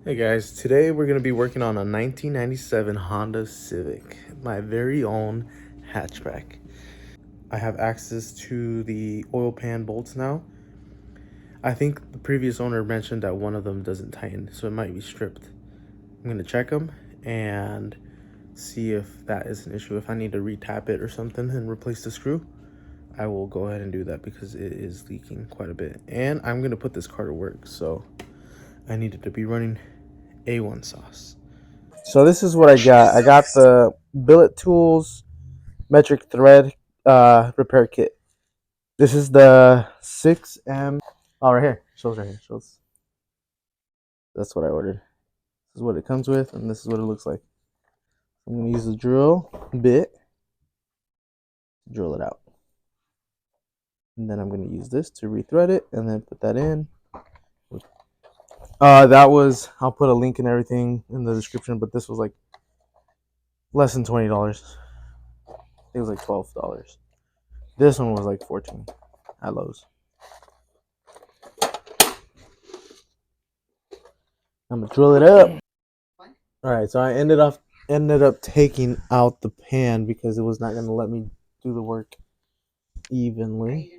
Hey guys, today we're going to be working on a 1997 Honda Civic, my very own hatchback. I have access to the oil pan bolts now. I think the previous owner mentioned that one of them doesn't tighten, so it might be stripped. I'm going to check them and see if that is an issue. If I need to retap it or something and replace the screw, I will go ahead and do that because it is leaking quite a bit. And I'm going to put this car to work, so I need it to be running A1 sauce. So this is what I got. I got the billet tools metric thread repair kit. This is the 6M. Oh, right here. Shows right here. Shows. That's what I ordered. This is what it comes with, and this is what it looks like. I'm gonna use the drill bit to drill it out, and then I'm gonna use this to rethread it, and then put that in. That was. I'll put a link and everything in the description, but this was like less than $20. It was like $12. This one was like 14 at Lowe's. I'm gonna drill it up. All right, so I ended up taking out the pan because it was not gonna let me do the work evenly.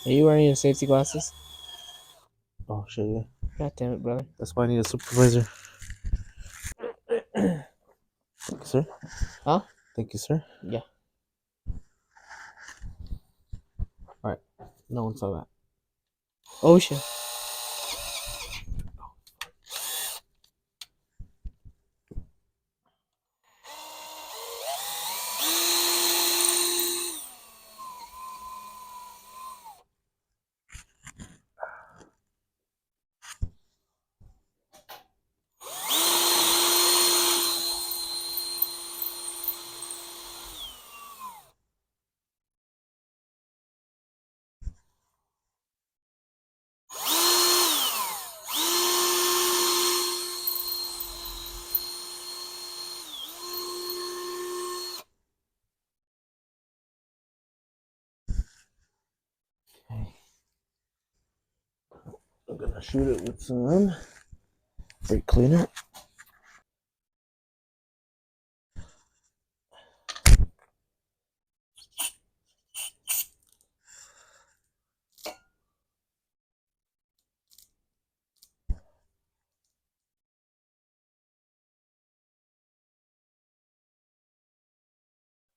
Are you wearing your safety glasses? Oh shit, yeah. God damn it, brother. That's why I need a supervisor. Thank you, sir. Huh? Thank you, sir. Yeah. All right, no one saw that. Ocean. Okay. I'm gonna shoot it with some brake cleaner.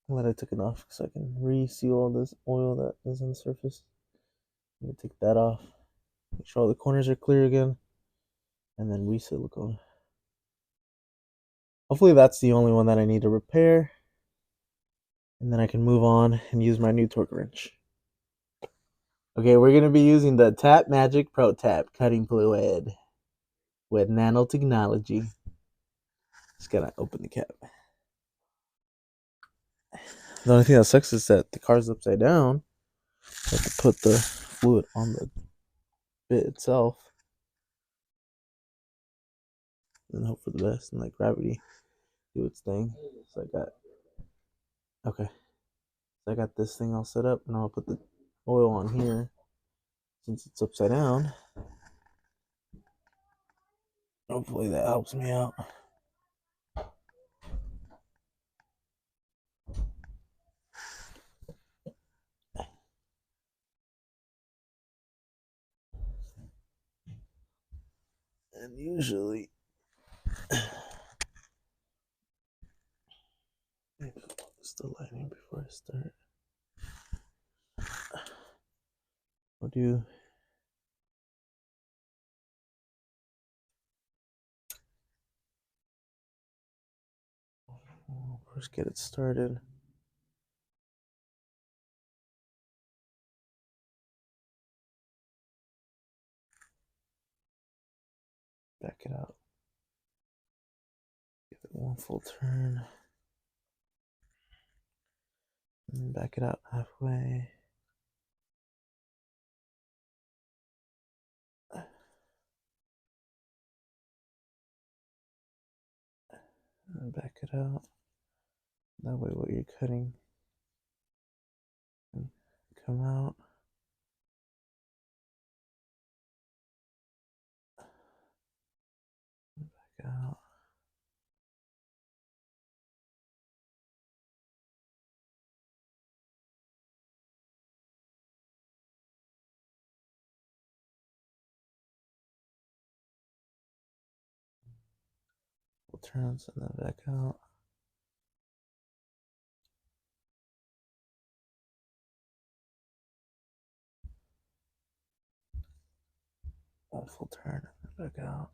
I'm glad I took it off so I can reseal all this oil that is on the surface. I'm gonna take that off. Make sure all the corners are clear again, and then re-silicone. Hopefully that's the only one that I need to repair. And then I can move on and use my new torque wrench. Okay, we're going to be using the Tap Magic Pro Tap cutting fluid with nanotechnology. Just gotta open the cap. The only thing that sucks is that the car's upside down. I have to put the fluid on the bit itself. And hope for the best and let gravity do its thing. So I got this thing all set up. Now I'll put the oil on here since it's upside down. Hopefully that helps me out. And usually, it's the lighting before I start. I'll do first get it started. Back it out. Give it one full turn. And then back it out halfway. And back it out. That way what you're cutting, come out. Back out. Full turns and then back out. Full turn and then back out.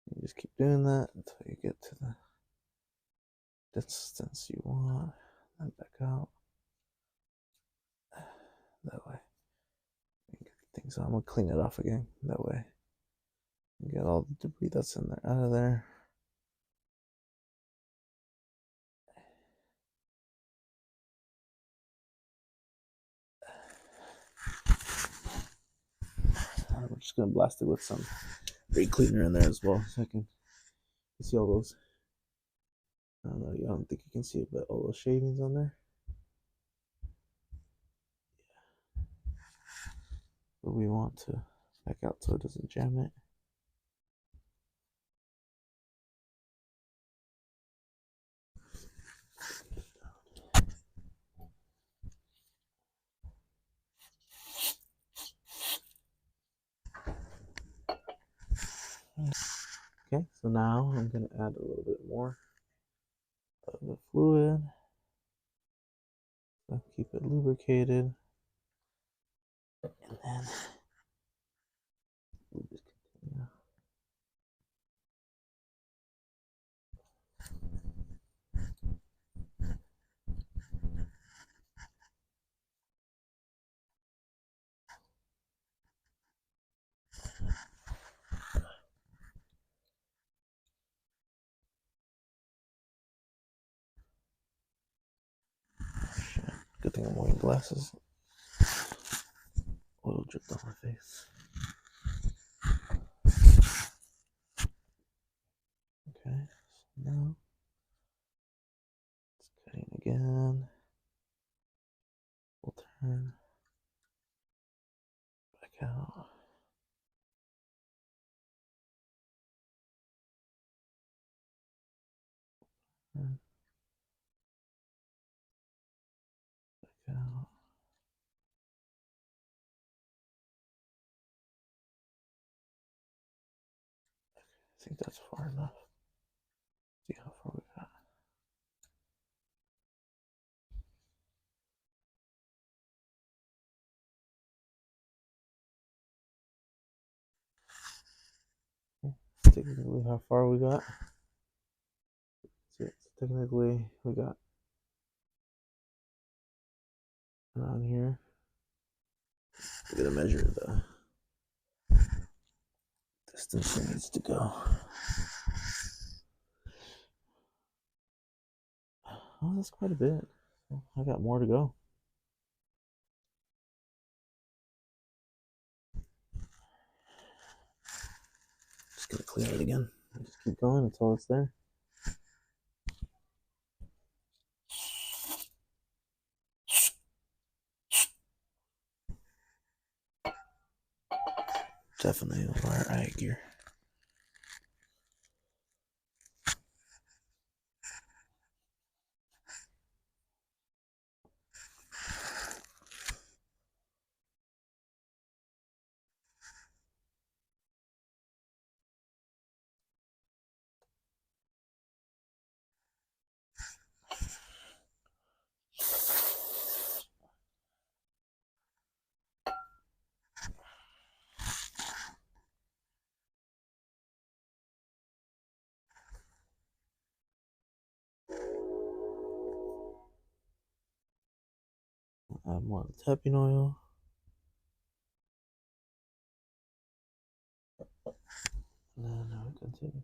You just keep doing that until you get to the distance you want, and back out. That way. Things I'm gonna clean it off again. That way. Get all the debris that's in there out of there. I'm just gonna blast it with some brake cleaner in there as well, so I can see all those. I don't know. I don't think you can see it, but all those shavings on there. But we want to back out so it doesn't jam it. Okay, so now I'm gonna add a little bit more of the fluid. So keep it lubricated, and then we just continue. Good thing I'm wearing glasses. Oil dripped on my face. Okay, so now it's cutting again. We'll turn back out. Turn back out. I think that's far enough. See how far we got. Okay. Technically, how far we got. See, technically, we got around here. We're gonna measure the distance it needs to go. Oh, that's quite a bit. I got more to go. Just gonna clean it again. Just keep going until it's there. Definitely wear eye gear. Add more tapping oil. And then now we continue.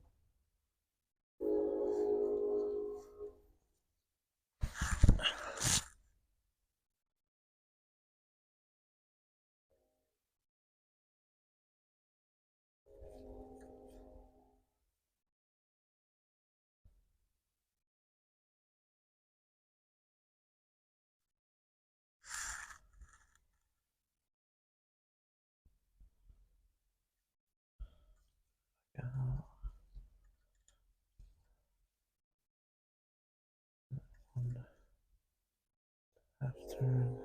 Turn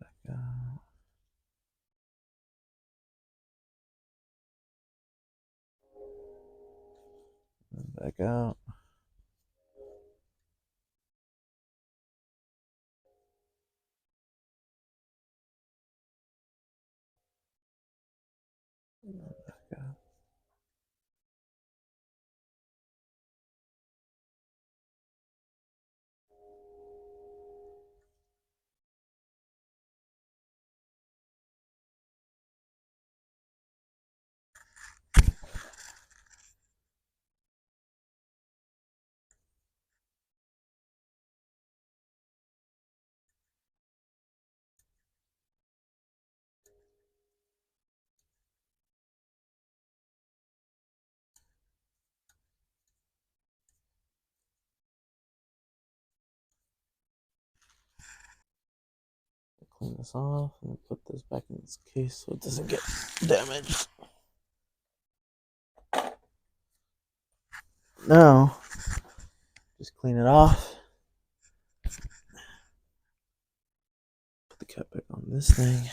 back out. Back out. Back out. Clean this off and put this back in its case so it doesn't get damaged. Now, just clean it off. Put the cap back on this thing.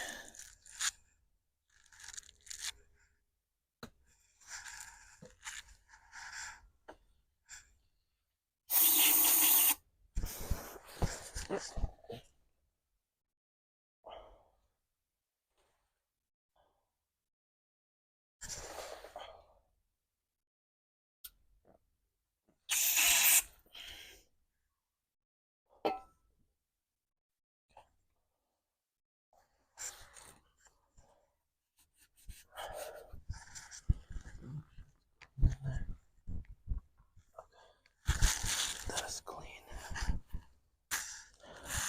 That's clean.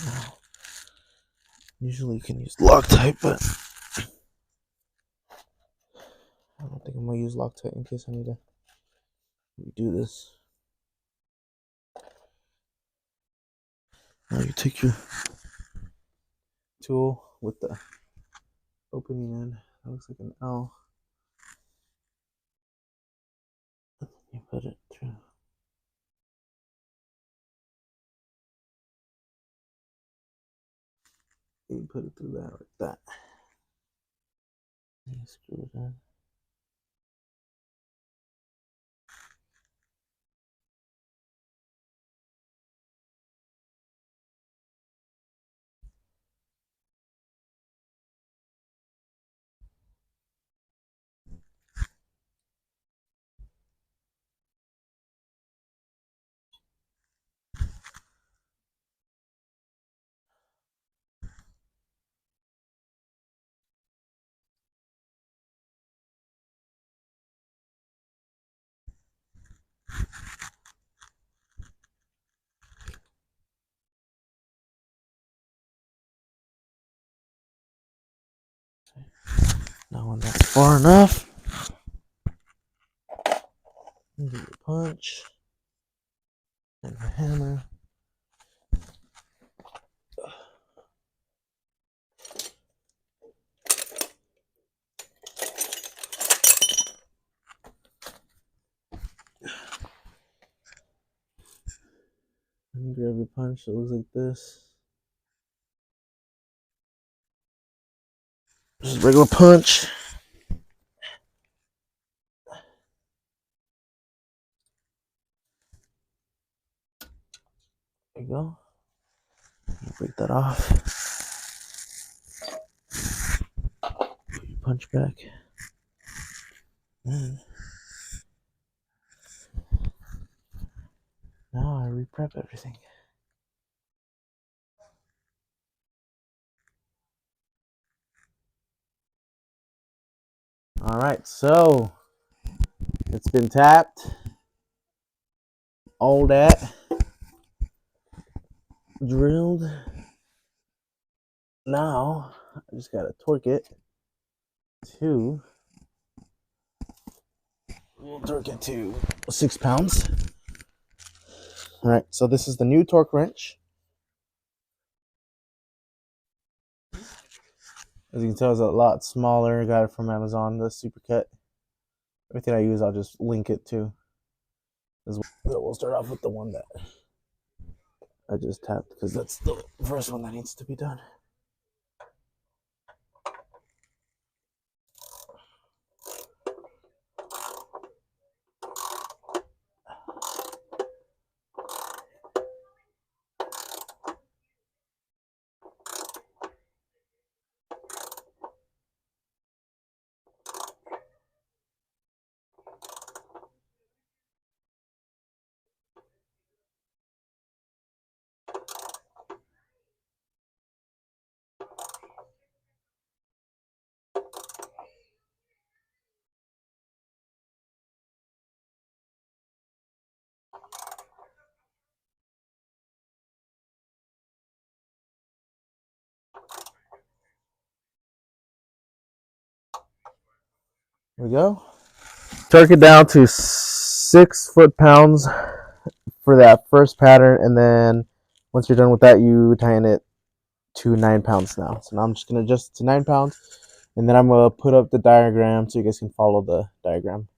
Now, usually you can use Loctite, but I don't think I'm gonna use Loctite in case I need to redo this. Now you take your tool with the opening end. That looks like an L. You put it through. You put it through that like that. And you screw it in. Now when that's far enough, you do your punch and the hammer. And you grab your punch that looks like this. Just a regular punch. There you go. You break that off. Put your punch back. And now I re-prep everything. Alright, so it's been tapped, all that, drilled. Now I just gotta torque it to, we'll torque it to 6 pounds. Alright, so this is the new torque wrench. As you can tell, it's a lot smaller. Got it from Amazon, the Supercut. Everything I use, I'll just link it to. We'll start off with the one that I just tapped because that's the first one that needs to be done. There we go. Torque it down to 6 foot-pounds for that first pattern, and then once you're done with that, you tighten it to 9 pounds now. So now I'm just gonna adjust it to 9 pounds, and then I'm gonna put up the diagram so you guys can follow the diagram.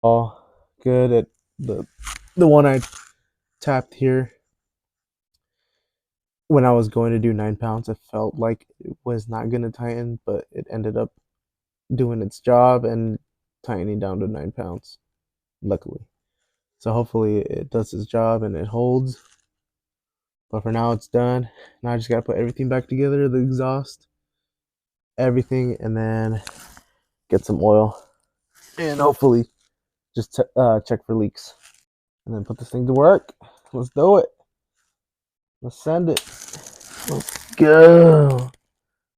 All good. At the one I tapped here, when I was going to do 9 pounds, I felt like it was not gonna tighten, but it ended up doing its job and tightening down to 9 pounds, luckily. So hopefully it does its job and it holds. But for now, it's done. Now I just gotta put everything back together, the exhaust, everything, and then get some oil and hopefully just check for leaks. And then put this thing to work. Let's do it. Let's send it. Let's go.